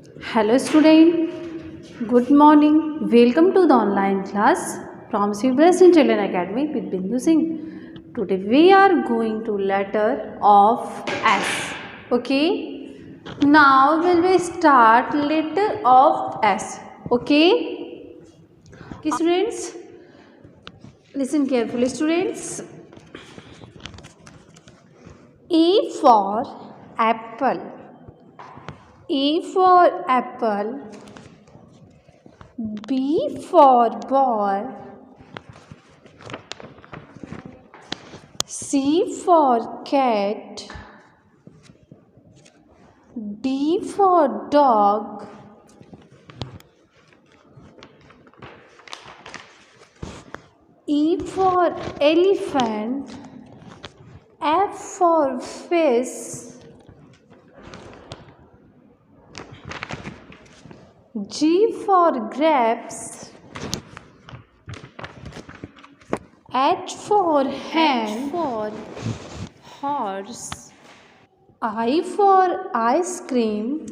Hello student, good morning. Welcome to the online class from Cbrs Children Academy with Bindu Singh. Today we are going to letter of S. Okay. Now we will start letter of S. Okay. Okay students, listen carefully students. A for apple. A for apple. B for ball. C for cat. D for dog. E for elephant. F for fish. G for grapes. H for hen. For horse. I for ice cream.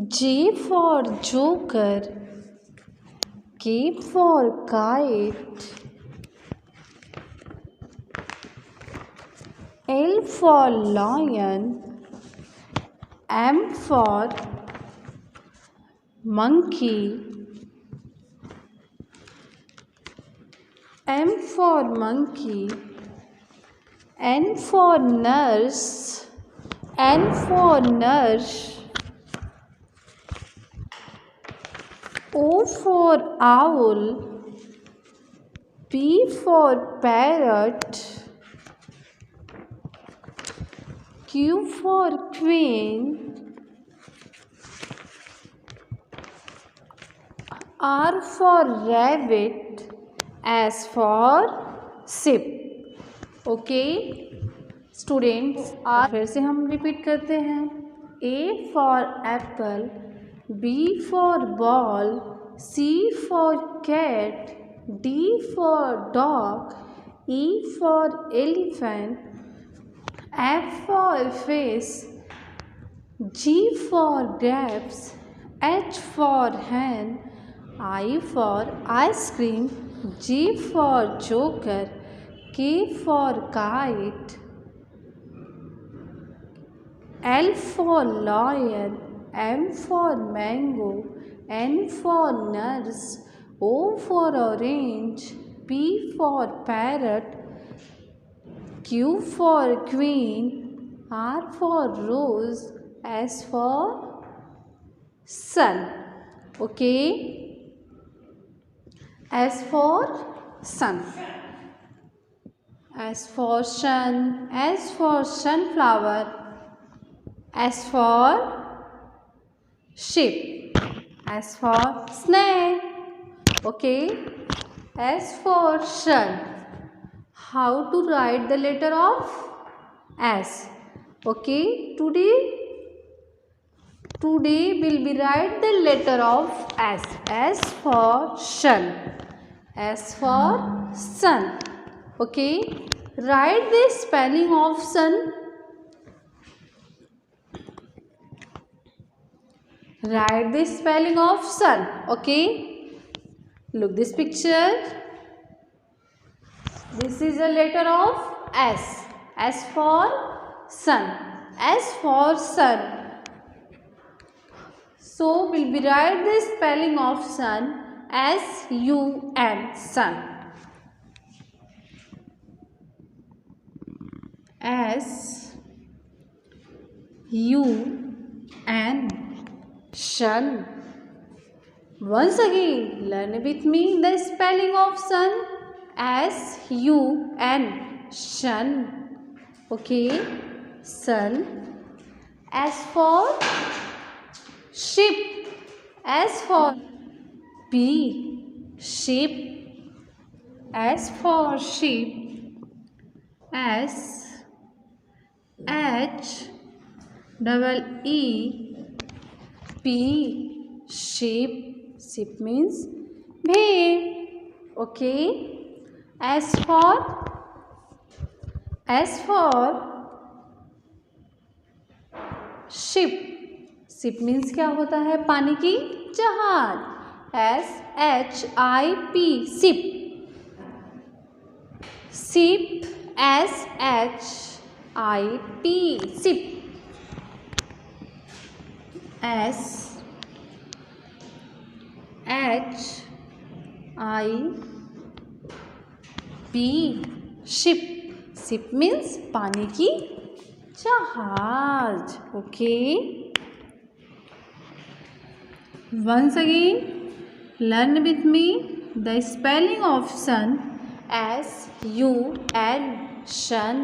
J for joker. K for kite. L for lion. M for monkey. M for monkey. N for nurse. N for nurse. O for owl. P for parrot. Q for queen. R for rabbit. S for sheep. Okay students, आज फिर से हम repeat करते हैं. A for apple. B for ball. C for cat. D for dog. E for elephant. F for fish. G for grapes. H for hen. I for ice cream. J for joker. K for kite. L for lion. M for mango. N for nurse. O for orange. P for parrot. Q for queen. R for rose. S for sun. Okay. S for sun. S for sun. S for sunflower. S for sheep. S for snake. Okay. S for sun. How to write the letter of S? Okay. Today we'll be write the letter of S. S for sun. S for sun. Okay. Write the spelling of sun. Write the spelling of sun. Okay. Look this picture. This is a letter of S. S for sun. S for sun. So we'll be write the spelling of sun. S-U-N. Sun. S-U-N. Sun. Once again, learn with me the spelling of sun. S-U-N. Sun. Okay. Sun. S for sheep. S for bee. Sheep. S for sheep. S H double E P. Sheep. Sheep means bhed. Okay. S for ship. Ship means क्या होता है? पानी की जहाज। SHIP ship. Ship SHIP ship. SHIP ship. Ship means पानी की जहाज। Okay, once again learn with me the spelling of sun. SUN sun.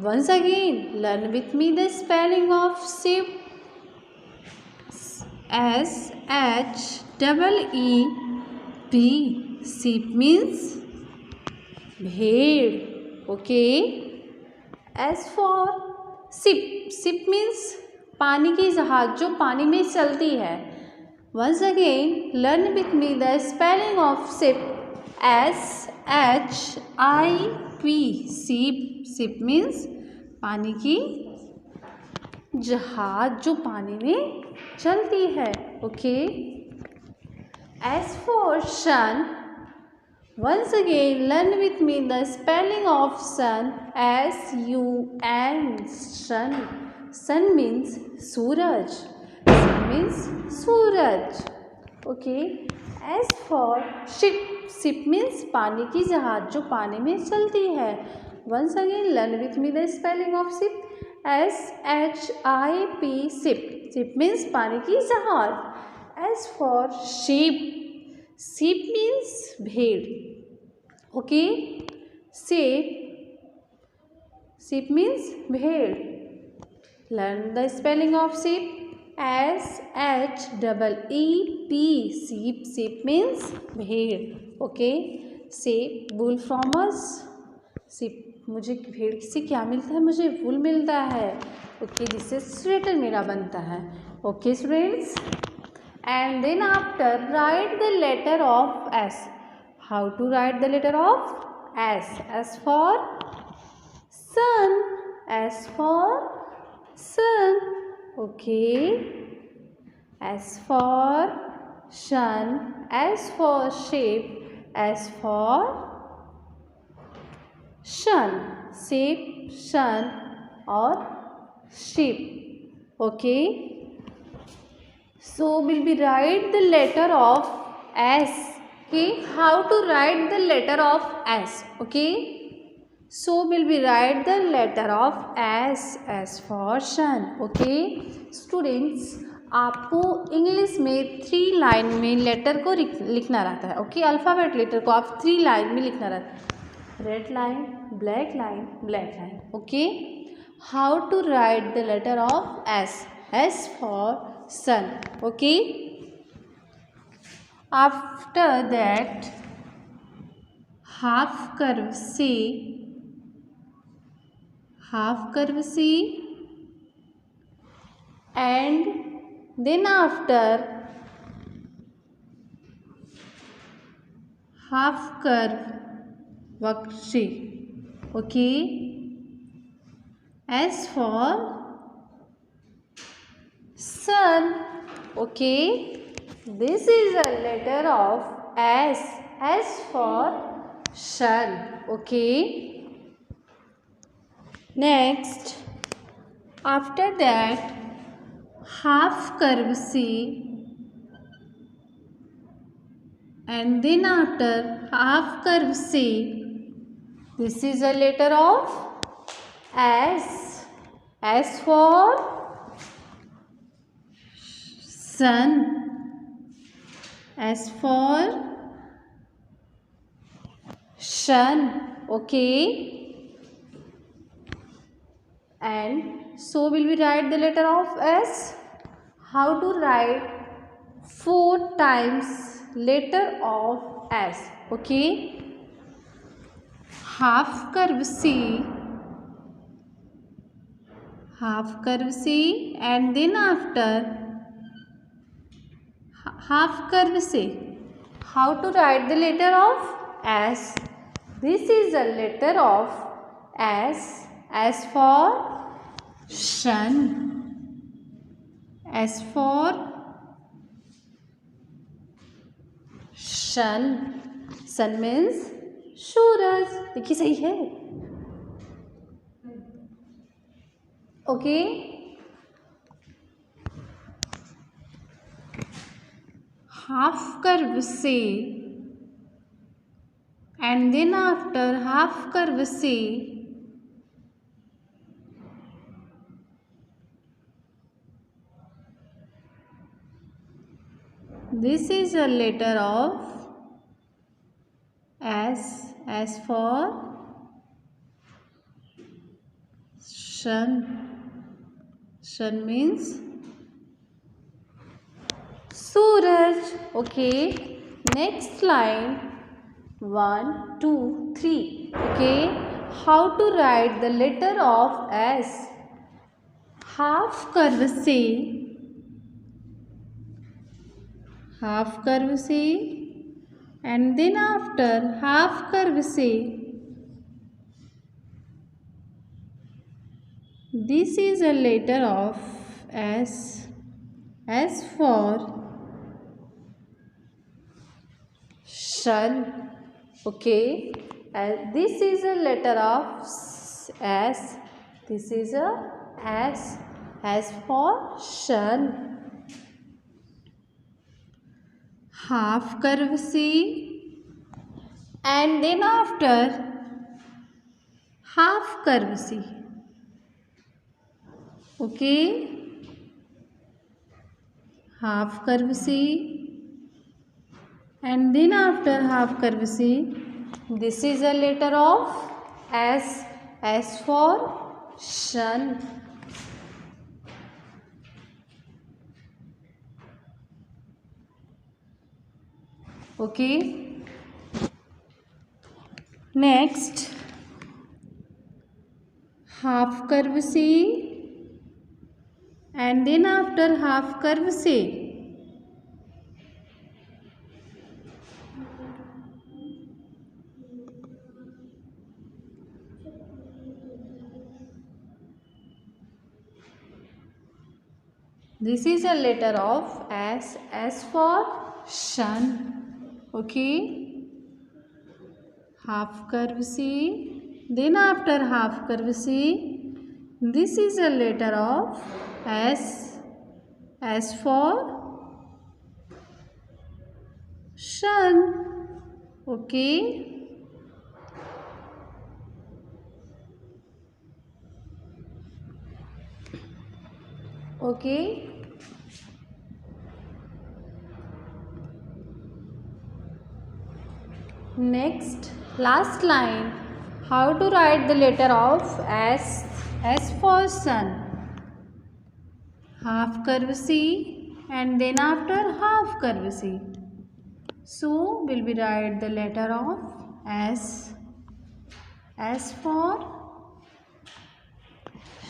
Once again learn with me the spelling of ship. SHEEP sheep means भेड़. Okay, as for ship, ship means पानी की जहाज जो पानी में चलती है. Once again learn with me the spelling of ship. SHIP sheep. Ship means पानी की जहाज जो पानी में चलती है. Okay, as for sun, once again learn with me the spelling of sun. SUN sun. Sun means Suraj. Sun means Suraj. Okay, as for ship, ship means पानी की जहाज जो पानी में चलती है. Once again learn with me the spelling of ship. SHIP ship. Ship means पानी की जहाज. As for sheep, sheep means भेड़. Okay, sheep means भेड़. Learn the spelling of sheep. SHEEP sheep. Sheep means भेड़. Okay, sheep wool from us. sheep मुझे भेड़ से क्या मिलता है? मुझे वूल मिलता है. ओके, जिससे स्वेटर मेरा बनता है. Okay students, and then after write the letter of S. How to write the letter of S? S for sun. S for sun. Okay, S for sun. S for sheep. S for sun. Sheep, sun or sheep. Okay, so we'll be write the letter of S. Okay, how to write the letter of S? Okay, so we'll be write the letter of S. S for sun. Okay students, आपको English में 3 line में letter को लिखना रहता है. Okay, alphabet letter को आप 3 line में लिखना रहता है. Red line, black line, black line. Okay, how to write the letter of S? S for sun. Okay, after that half curve C and then after half curve वक्र. Okay, S for sun. Okay, this is a letter of S. S for sun. Okay, next after that half curve C and then after half curve C, this is a letter of S. S for sun. S for sun. Okay, and so will we write the letter of S. How to write 4 times letter of S? Okay, half curve C and then after half curve C. How to write the letter of S? This is a letter of S. S for sun. S for sun. Sun means सूरज. देखिए सही है. Okay. half curve से and then after half curve से this is a letter of S. S for sun. Sun means सूरज. Okay. Next line 1 2 3. Okay. How to write the letter of S. Half curve से and then after half curve से this is a letter of S. S for sun. Okay. This is a letter of S. This is a S. S for sun. Half curve C and then after half curve C. Okay. Half curve C and then after half curve C. This is a letter of S. S for sun. Okay. Next half curve C and then after half curve C. This is a letter of S. S for sun. Okay. Half curve C. Then after half curve C. This is a letter of S. S for sun. Okay. Okay. Next, last line. How to write the letter of S. S for sun. Half curve C and then after half curve C. So, we'll be write the letter of S. S for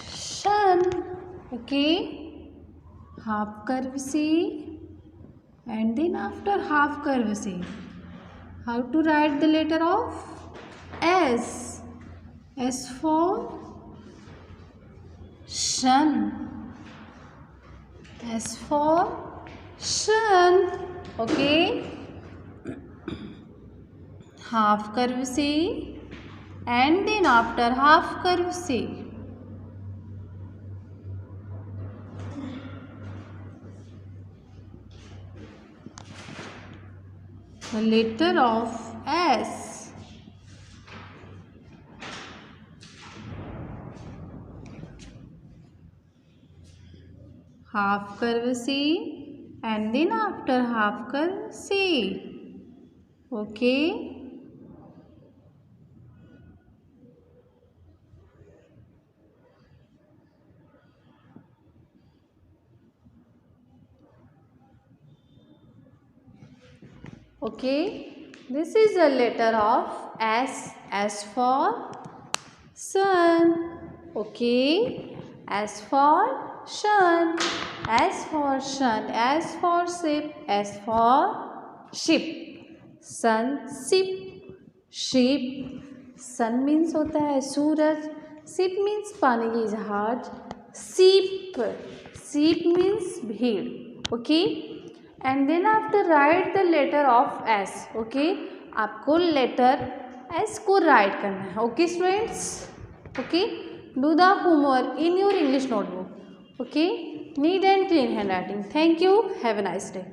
sun. Okay. Half curve C and then after half curve C. How to write the letter of S. S for sun. S for sun. Okay. Half curve C and then after half curve C. The letter of S. Half curve C and then after half curve C. Okay. Okay, this is a letter of S. S for sun. Okay, S for sun. S for sun. S for ship. S for ship. Sun, ship, ship. Sun means होता है सूरज. Ship means पानी की जहाज. sheep. Sheep means bheed. Okay, and then after write the letter of S. Okay, आपको letter S को right करना है. Okay students. Okay, do the homework in your English notebook. Okay, neat and clean handwriting. Thank you. Have a nice day.